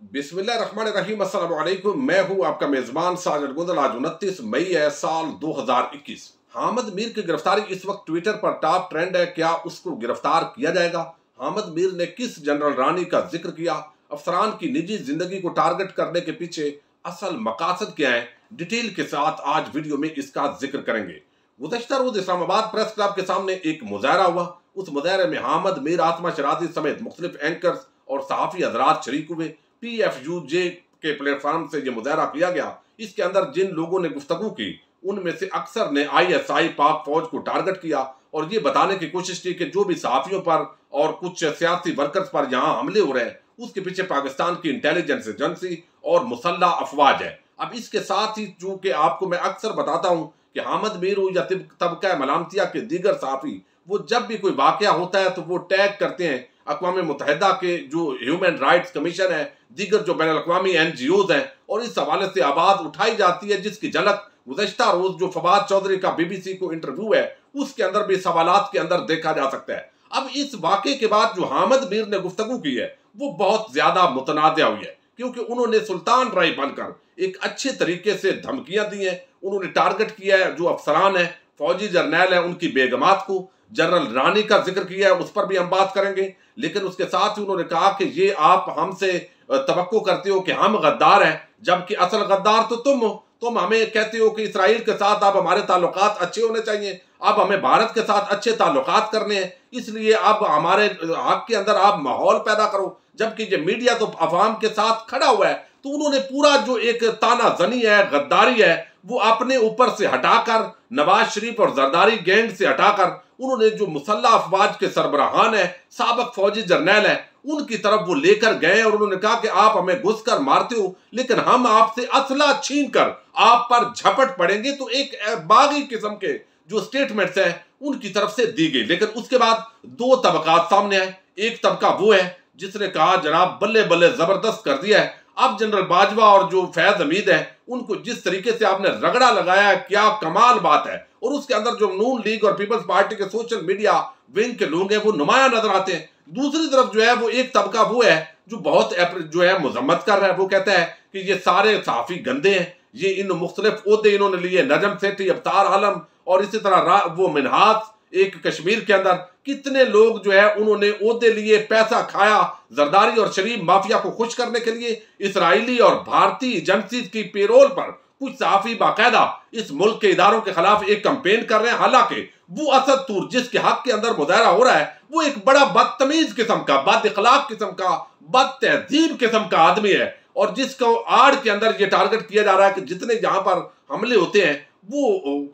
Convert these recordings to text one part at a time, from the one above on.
बिस्मिल्लाहिर्रहमानिर्रहीम, अस्सलाम वालेकुम। मैं हूं आपका मेजबान साजिद गुंजल। आज 29 मई है, साल 2021। हामिद मीर की गिरफ्तारी इस वक्त ट्विटर पर टॉप ट्रेंड है। क्या उसको गिरफ्तार किया जाएगा? हामिद मीर ने किस जनरल रानी का जिक्र किया? अफसरान की निजी जिंदगी को टारगेट करने के पीछे असल मकासद क्या है? डिटेल के साथ आज वीडियो में इसका जिक्र करेंगे। गुज़श्ता रोज इस्लामाबाद प्रेस क्लब के सामने एक मुजाहरा हुआ। उस मुजाहरे में हामिद मीर, आसमा शराजी समेत मुख्तलिफ एंकर्स और सहाफ़ी हजरात शरीक हुए। PFUJ के प्लेटफॉर्म से ये मुजाहरा किया गया। इसके अंदर जिन लोगों ने गुफ्तगू की उनमें से अक्सर ने ISI पाक फौज को टारगेट किया और ये बताने की कोशिश की कि जो भी सहाफ़ियों पर और कुछ सियासी वर्कर्स पर यहाँ हमले हो रहे हैं उसके पीछे पाकिस्तान की इंटेलिजेंस एजेंसी और मुसल्लह अफवाज है। अब इसके साथ ही जो कि आपको मैं अक्सर बताता हूँ कि हामिद मीर या तबका मलामतिया के दीगर सहाफ़ी, वो जब भी कोई वाक़या होता है तो वो टैग करते हैं अक़वाम मुत्तहिदा के जो ह्यूमन राइट्स कमीशन है, दीगर जो बैनुल-अक़वामी NGOs हैं, और इस हवाले से आवाज़ उठाई जाती है, जिसकी झलक गुज़श्ता रोज़ जो फवाद चौधरी का BBC को इंटरव्यू है उसके अंदर भी सवालात के अंदर देखा जा सकता है। अब इस वाक़े के बाद जो हामिद मीर ने गुफ्तगू की है वो बहुत ज़्यादा मुतनाज़िया हुई है, क्योंकि उन्होंने सुल्तान राय बनकर एक अच्छे तरीके से धमकियाँ दी हैं। उन्होंने टारगेट किया है जो अफसरान है, फौजी जर्नैल है, उनकी बेगमात को। जनरल रानी का जिक्र किया है, उस पर भी हम बात करेंगे। लेकिन उसके साथ ही उन्होंने कहा कि ये आप हमसे तवक्को करते हो कि हम गद्दार हैं, जबकि असल गद्दार तो तुम हो। तुम हमें कहते हो कि इसराइल के साथ अब हमारे ताल्लुकात अच्छे होने चाहिए, अब हमें भारत के साथ अच्छे ताल्लुकात करने हैं, इसलिए अब हमारे हक के अंदर आप माहौल पैदा करो। जबकि ये मीडिया तो अवाम के साथ खड़ा हुआ है। तो उन्होंने पूरा जो एक ताना जनी है, गद्दारी है, वो अपने ऊपर से हटाकर, नवाज शरीफ और जरदारी गैंग से हटाकर उन्होंने जो मुसल्लह अफवाज के सरबराहान है, साबिक फौजी जर्नैल है, उनकी तरफ वो लेकर गए और उन्होंने कहा कि आप हमें घुस कर मारते हो, लेकिन हम आपसे असला छीन कर आप पर झपट पड़ेंगे। तो एक बागी किस्म के जो स्टेटमेंट्स हैं उनकी तरफ से दी गई। लेकिन उसके बाद दो तबकात सामने आए। एक तबका वो है जिसने कहा जनाब बल्ले बल्ले जबरदस्त कर दिया है। अब जनरल बाजवा और जो फैज हमीद है उनको जिस तरीके से आपने रगड़ा लगाया, क्या कमाल बात है। और उसके अंदर जो नून लीग और पीपल्स पार्टी के सोशल मीडिया विंग के लोग हैं वो नुमाया नजर आते हैं। दूसरी तरफ जो है वो एक तबका वो है जो बहुत जो है मजम्मत कर रहा है। वो कहता है कि ये सारे सहाफ़ी गंदे हैं, ये इन मुख्तलिफ ओहदे इन्होंने लिए, नजम सेठी, अवतार आलम और इसी तरह वो मिनहाज एक कश्मीर के अंदर कितने लोग जो है उन्होंने ओहदे लिए, पैसा खाया जरदारी और शरीफ माफिया को खुश करने के लिए। इसराइली और भारतीय एजेंसी की पेरोल पर कुछ सहाफ़ी बाकायदा इस मुल्क के इदारों के खिलाफ एक कैंपेन कर रहे हैं। हालांकि वो असद तूर जिसके हक के अंदर मुजाहरा हो रहा है वो एक बड़ा बदतमीज किस्म का, बद इखलाक किस्म का, बद तहजीब किस्म का आदमी है, और जिसको आड़ के अंदर ये टारगेट किया जा रहा है कि जितने यहाँ पर हमले होते हैं वो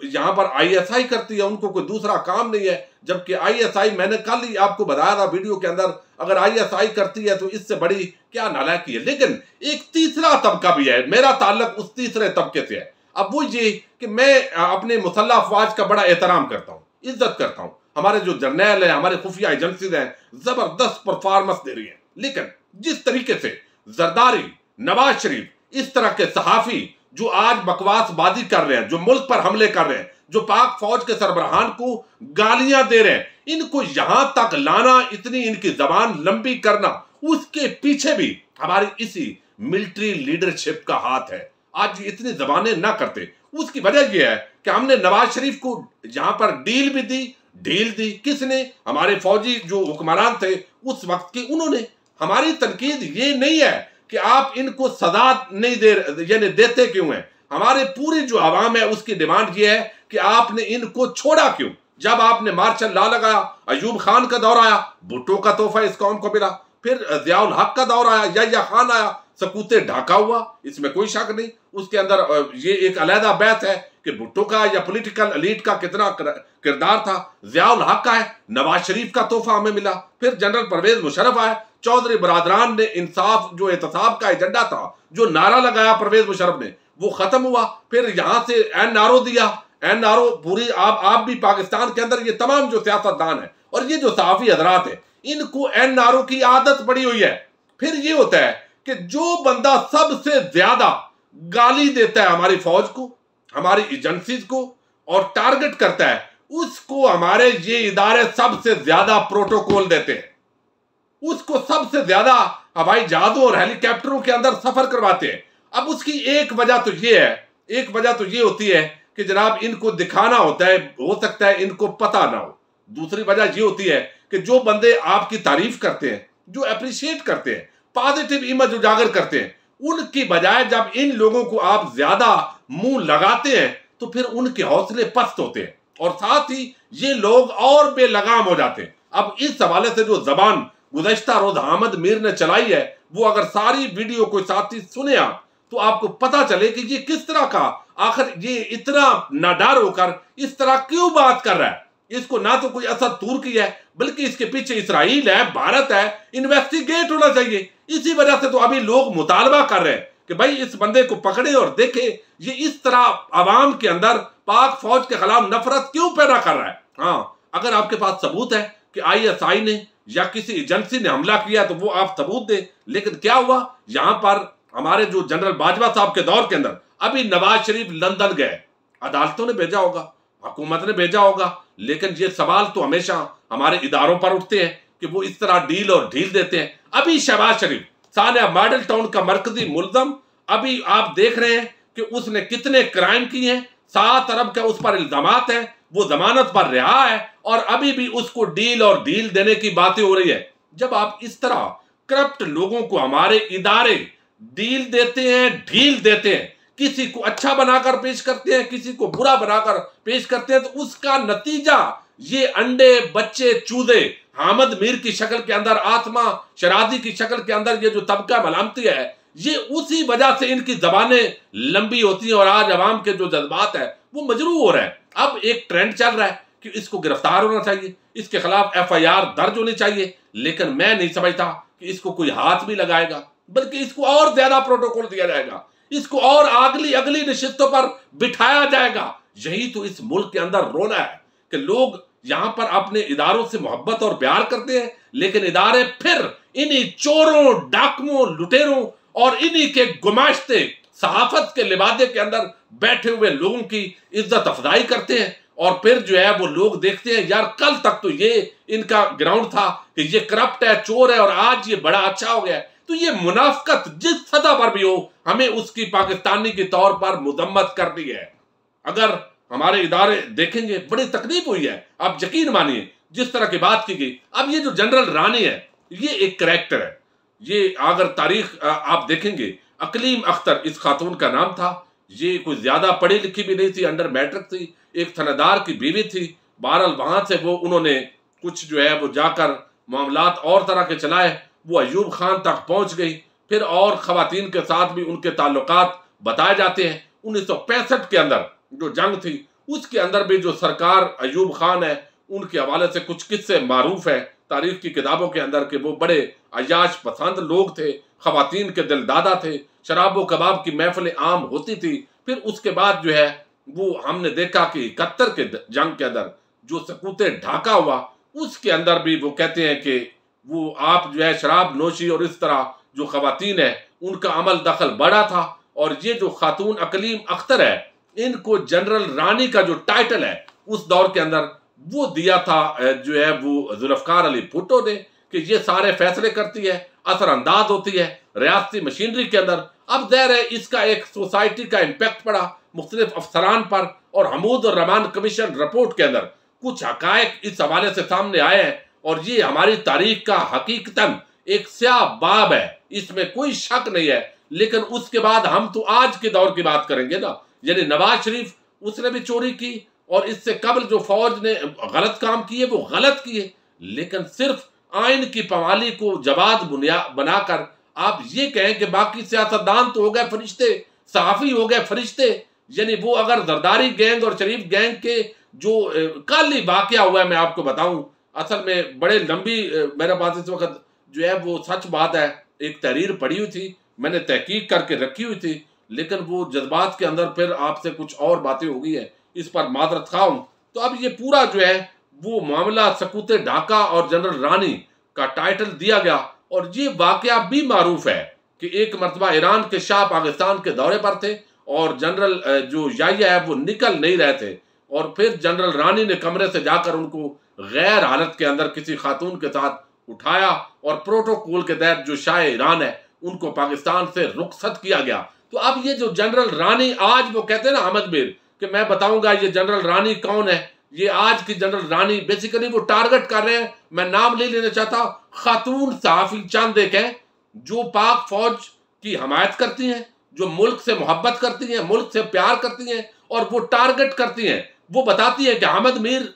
यहाँ पर ISI करती है, उनको कोई दूसरा काम नहीं है। जबकि ISI, मैंने कल ही आपको बताया था वीडियो के अंदर, अगर ISI करती है तो इससे बड़ी क्या नालायकी है। लेकिन एक तीसरा तबका भी है, मेरा ताल्लुक उस तीसरे तबके से है। अब वो ये कि मैं अपने मुसल्लह अफवाज का बड़ा एहतराम करता हूँ, इज्जत करता हूँ। हमारे जो जर्नैल है, हमारे खुफिया एजेंसीज हैं, जबरदस्त परफॉर्मेंस दे रही है। लेकिन जिस तरीके से जरदारी, नवाज शरीफ, इस तरह के सहाफ़ी जो आज बकवासबाजी कर रहे हैं, जो मुल्क पर हमले कर रहे हैं, जो पाक फौज के सरबराहान को गालियां दे रहे हैं, इनको यहां तक लाना, इतनी इनकी जबान लंबी करना, उसके पीछे भी हमारी इसी मिलिट्री लीडरशिप का हाथ है। आज इतनी जबानें ना करते, उसकी वजह यह है कि हमने नवाज शरीफ को यहां पर डील भी दी, ढील दी। किसने? हमारे फौजी जो हुक्मरान थे उस वक्त के। उन्होंने, हमारी तनकीद ये नहीं है कि आप इनको सजा नहीं यानी देते क्यों हैं। हमारे पूरी जो आवाम है उसकी डिमांड ये है कि आपने इनको छोड़ा क्यों। जब आपने मार्शल लॉ लगाया, अयूब खान का दौर आया, भुट्टो का तोहफा इस कौम को मिला, फिर ज़ियाउल हक का दौर आया, या खान आया, सकूते ढाका हुआ, इसमें कोई शक नहीं। उसके अंदर ये एक अलहदा बैत है कि भुट्टो का या पॉलिटिकल एलीट का कितना किरदार था। ज़ियाउल हक का है, नवाज शरीफ का तोहफा हमें मिला, फिर जनरल परवेज मुशर्रफ आए, चौधरी बरादरान ने इंसाफ जो एहतसाब का एजेंडा था, जो नारा लगाया परवेज मुशर्रफ ने, वो खत्म हुआ। फिर यहां से NRO दिया, NRO पूरी आप भी पाकिस्तान के अंदर ये तमाम जो सियासतदान है और ये जो सहाफ़ी हजरात है इनको NRO की आदत पड़ी हुई है। फिर ये होता है कि जो बंदा सबसे ज्यादा गाली देता है हमारी फौज को, हमारी एजेंसीज को और टारगेट करता है, उसको हमारे ये इदारे सबसे ज्यादा प्रोटोकॉल देते हैं, उसको सबसे ज्यादा हवाई जहाजों और हेलीकॉप्टरों के अंदर सफर करवाते हैं। अब उसकी एक वजह तो ये है, एक वजह तो ये होती है कि जनाब इनको दिखाना होता है, हो सकता है इनको पता ना हो। दूसरी वजह ये होती है कि जो बंदे आपकी तारीफ करते हैं, जो अप्रिशिएट करते हैं, पॉजिटिव इमेज उजागर करते हैं, उनकी बजाय जब इन लोगों को आप ज्यादा मुंह लगाते हैं तो फिर उनके हौसले पस्त होते हैं और साथ ही ये लोग और बेलगाम हो जाते हैं। अब इस हवाले से जो जबान गुज़श्ता रोज हामिद मीर ने चलाई है, वो अगर सारी वीडियो को साथ ही सुने आप तो आपको पता चले कि ये किस तरह का, आखिर ये इतना नाडार होकर इस तरह क्यों बात कर रहा है। इसको ना तो कोई असद तुर्की है, बल्कि इसके पीछे इसराइल है, भारत है, इन्वेस्टिगेट होना चाहिए। इसी वजह से तो अभी लोग मुतालबा कर रहे हैं कि भाई इस बंदे को पकड़े और देखे ये इस तरह आवाम के अंदर पाक फौज के खिलाफ नफरत क्यों पैदा कर रहा है। हाँ, अगर आपके पास सबूत है कि ISI ने या किसी एजेंसी ने हमला किया तो वो आप सबूत दें। लेकिन क्या हुआ, यहां पर हमारे जो जनरल बाजवा साहब के दौर के अंदर अभी नवाज शरीफ लंदन गए, अदालतों ने भेजा होगा, हुकूमत ने भेजा होगा, लेकिन ये सवाल तो हमेशा हमारे इदारों पर उठते हैं कि वो इस तरह डील और ढील देते हैं। अभी शहबाज शरीफ सानिया मॉडल टाउन का मरकजी मुल्जम, अभी आप देख रहे हैं कि उसने कितने क्राइम किए हैं, 7 अरब का उस पर इल्जामात है, वो जमानत पर रिहा है और अभी भी उसको डील और ढील देने की बातें हो रही है। जब आप इस तरह करप्ट लोगों को हमारे इदारे डील देते हैं, ढील देते हैं, किसी को अच्छा बनाकर पेश करते हैं, किसी को बुरा बनाकर पेश करते हैं, तो उसका नतीजा ये अंडे बच्चे चूजे हामिद मीर की शक्ल के अंदर, आसमा शराजी की शक्ल के अंदर ये जो तबका मलामती है, ये उसी वजह से इनकी जबानें लंबी होती हैं और आज अवाम के जो जज्बात है वो मजरूह हो रहे हैं। अब एक ट्रेंड चल रहा है कि इसको गिरफ्तार होना चाहिए, इसके खिलाफ FIR दर्ज होनी चाहिए, लेकिन मैं नहीं समझता कि इसको कोई हाथ भी लगाएगा, बल्कि इसको और ज्यादा प्रोटोकॉल दिया जाएगा, इसको और अगली नशिस्तों पर बिठाया जाएगा। यही तो इस मुल्क के अंदर रोना है कि लोग यहां पर अपने इदारों से मोहब्बत और प्यार करते हैं, लेकिन इदारे फिर इन्हीं चोरों, डाकुओं, लुटेरों और इन्हीं के गुमाश्ते सहाफत के लिबादे के अंदर बैठे हुए लोगों की इज्जत अफजाई करते हैं। और फिर जो है वो लोग देखते हैं यार कल तक तो ये इनका ग्राउंड था कि ये करप्ट है, चोर है, और आज ये बड़ा अच्छा हो गया। तो ये मुनाफकत जिस सतह पर भी हो, हमें उसकी पाकिस्तानी के तौर पर मुजम्मत करनी है। अगर हमारे इदारे देखेंगे, बड़ी तकलीफ हुई है, आप यकीन मानिए जिस तरह की बात की गई। अब ये जो जनरल रानी है, ये एक करैक्टर है। ये अगर तारीख आप देखेंगे, अकलीम अख्तर इस खातून का नाम था। ये कोई ज्यादा पढ़ी लिखी भी नहीं थी, अंडर मैट्रिक थी, एक थानेदार की बीवी थी। बहरहाल वहां से वो उन्होंने कुछ जो है वो जाकर मामलात और तरह के चलाए, वो अयूब खान तक पहुंच गई। फिर और खवातीन के साथ भी उनके ताल्लुकात बताए जाते हैं। 1965 के अंदर जो जंग थी, उसके अंदर भी जो सरकार अयूब खान है, उनके हवाले से कुछ किस्से मारूफ है तारीख की किताबों के अंदर कि वो बड़े अयाश पसंद लोग थे, खवातीन के दिलदादा थे, शराब व कबाब की महफिलें आम होती थी। फिर उसके बाद जो है वो हमने देखा कि 71 के जंग के अंदर जो सकूते ढाका हुआ, उसके अंदर भी वो कहते हैं कि वो आप जो है शराब नोशी और इस तरह जो खवातीन है उनका अमल दखल बड़ा था। और ये जो खातून अकलीम अख्तर है, इनको जनरल रानी का जो टाइटल है उस दौर के अंदर वो दिया था जो है वो जुल्फकार अली भुट्टो ने, कि ये सारे फैसले करती है, असरअंदाज होती है रियासती मशीनरी के अंदर। अब ज़ाहिर है इसका एक सोसाइटी का इम्पैक्ट पड़ा मुख्तलिफ अफसरान पर, और हमूद और रहमान कमीशन रिपोर्ट के अंदर कुछ हकायक इस हवाले से सामने आए हैं। और ये हमारी तारीख का हकीकतन एक स्याह बाब है, इसमें कोई शक नहीं है। लेकिन उसके बाद हम तो आज के दौर की बात करेंगे ना, यानी नवाज शरीफ उसने भी चोरी की, और इससे कबल जो फौज ने गलत काम किए वो गलत किए, लेकिन सिर्फ आइन की पवाली को जवाद बनाकर आप ये कहें कि बाकी सियासतदान तो हो गए फरिश्ते, सहाफ़ी हो गए फरिश्ते। यानी वो अगर जरदारी गैंग और शरीफ गैंग के जो कल ही वाकया हुआ है, मैं आपको बताऊं, असल में बड़े लंबी मेरे पास इस वक्त जो है वो सच बात है, एक तहरीर पड़ी हुई थी, मैंने तहकीक करके रखी हुई थी, लेकिन वो जज्बात के अंदर फिर आपसे कुछ और बातें हो गई है, इस पर मादरत खा हूं। तो अब ये पूरा जो है वो मामला सकूते ढाका और जनरल रानी का टाइटल दिया गया। और ये वाकया भी मारूफ है कि एक मरतबा ईरान के शाह पाकिस्तान के दौरे पर थे, और जनरल जो याहिया है वो निकल नहीं रहे थे, और फिर जनरल रानी ने कमरे से जाकर उनको गैर हालत के अंदर किसी खातून के साथ उठाया और प्रोटोकॉल के तहत जो शाह ईरान है उनको पाकिस्तान से रुखसत किया गया। तो अब ये जो जनरल रानी, आज वो कहते हैं ना अहमद मीर कि मैं बताऊंगा ये जनरल रानी कौन है, ये आज की जनरल रानी बेसिकली वो टारगेट कर रहे हैं, मैं नाम नहीं लेना चाहता, खातून सहाफी चंद एक हैं जो पाक फौज की हमायत करती हैं, जो मुल्क से मोहब्बत करती हैं, मुल्क से प्यार करती हैं, और वो टारगेट करती हैं, वो बताती हैं कि अहमद मीर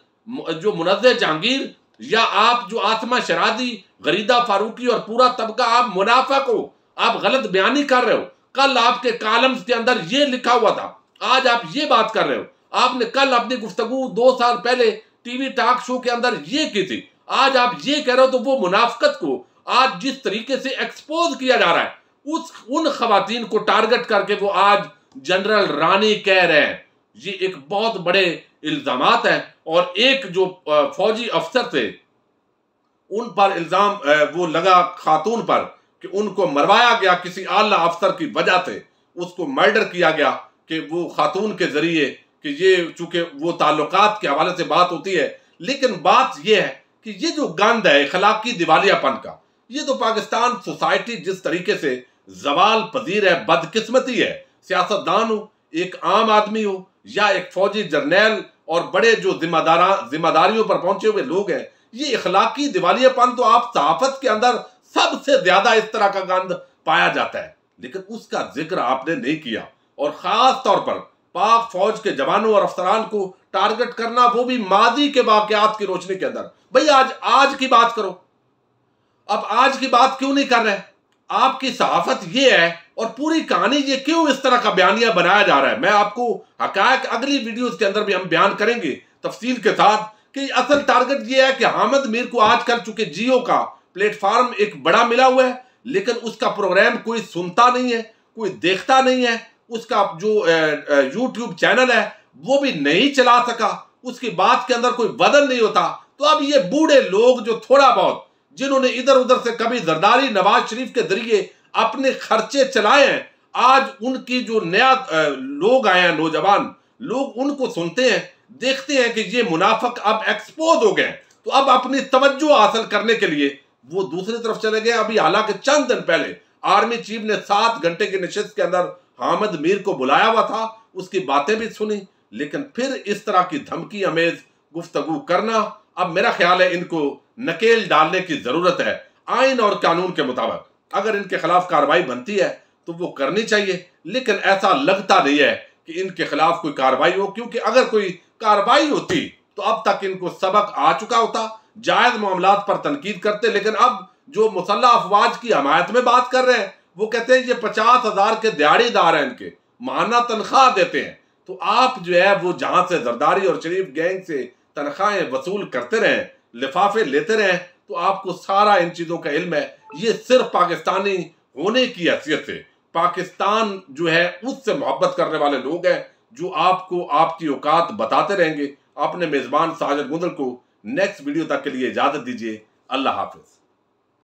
जो मुनज़्ज़ह जहांगीर या आप जो आसमा शरादी, गरीदा फारूकी और पूरा तबका, आप मुनाफिक हो, आप गलत बयानी कर रहे हो। कल आपके कॉलम्स के अंदर ये लिखा हुआ था, आज आप ये बात कर रहे हो। आपने कल अपनी गुफ्तगू 2 साल पहले टीवी टॉक शो के अंदर ये की थी, आज आप ये कह रहे हो। तो वो मुनाफिकत को आज जिस तरीके से एक्सपोज किया जा रहा है, उन खवातीन को टारगेट करके वो आज जनरल रानी कह रहे हैं, ये एक बहुत बड़े इल्जामात हैं। और एक जो फौजी अफसर थे उन पर इल्जाम वो लगा खातून पर कि उनको मरवाया गया किसी आला अफसर की वजह से, उसको मर्डर किया गया कि वो खातून के जरिए, कि ये चूंकि वो ताल्लुकात के हवाले से बात होती है। लेकिन बात ये है कि ये जो गंद है अखलाकी दिवालियापन का, ये तो पाकिस्तान सोसाइटी जिस तरीके से जवाल पजीर है, बदकिस्मती है, सियासतदान हो, एक आम आदमी हो या एक फौजी जर्नैल और बड़े जो जिम्मेदारियों पर पहुंचे हुए लोग हैं, ये अखलाकी दिवालियापन तो आप सहाफत के अंदर सबसे ज्यादा इस तरह का गंद पाया जाता है, लेकिन उसका जिक्र आपने नहीं किया। और खास तौर पर पाक फौज के जवानों और अफसरान को टारगेट करना, वो भी माजी के वाकयात की रोशनी के अंदर। भाई आज की बात करो, अब आज की बात क्यों नहीं कर रहे? आपकी सहाफत ये है और पूरी कहानी ये क्यों इस तरह का बयानिया बनाया जा रहा है? मैं आपको हकायक अगली वीडियोस के अंदर भी हम बयान करेंगे तफसील के साथ कि असल टारगेट ये है कि अहमद मीर को आजकल चूंकि जियो का प्लेटफॉर्म एक बड़ा मिला हुआ है, लेकिन उसका प्रोग्राम कोई सुनता नहीं है, कोई देखता नहीं है, उसका जो यूट्यूब चैनल है वो भी नहीं चला सका, उसकी बात के अंदर कोई वजन नहीं होता। तो अब ये बूढ़े लोग जो थोड़ा बहुत, जिन्होंने इधर उधर से कभी जरदारी नवाज शरीफ के जरिए अपने खर्चे चलाए हैं, आज उनकी जो नया लोग आए हैं, नौजवान लोग, उनको सुनते हैं, देखते हैं कि ये मुनाफिक अब एक्सपोज हो गए, तो अब अपनी तवज्जो हासिल करने के लिए वो दूसरी तरफ चले गए। अभी हालांकि चंद दिन पहले आर्मी चीफ ने 7 घंटे की नशिस्त के अंदर अहमद मीर को बुलाया हुआ था, उसकी बातें भी सुनी, लेकिन फिर इस तरह की धमकी अमेज गुफ्तगू करना, अब मेरा ख्याल है इनको नकेल डालने की जरूरत है। आइन और कानून के मुताबिक अगर इनके खिलाफ कार्रवाई बनती है तो वो करनी चाहिए, लेकिन ऐसा लगता नहीं है कि इनके खिलाफ कोई कार्रवाई हो, क्योंकि अगर कोई कार्रवाई होती तो अब तक इनको सबक आ चुका होता, जायज मामलात पर तनकीद करते। लेकिन अब जो मुसल्लह अफवाज की हमायत में बात कर रहे हैं, वो कहते हैं ये 50,000 के दिहाड़ीदार हैं, इनके माहाना तनख्वाह देते हैं। तो आप जो है वो जहां से जरदारी और शरीफ गैंग से तनख्वाहें वसूल करते रहें, लिफाफे लेते रहें, तो आपको सारा इन चीजों का इल्म है। ये सिर्फ पाकिस्तानी होने की हैसियत से, पाकिस्तान जो है उससे मोहब्बत करने वाले लोग हैं जो आपको आपकी औकात बताते रहेंगे। अपने मेजबान साजिद गुंदल को नेक्स्ट वीडियो तक के लिए इजाजत दीजिए। अल्लाह हाफिज।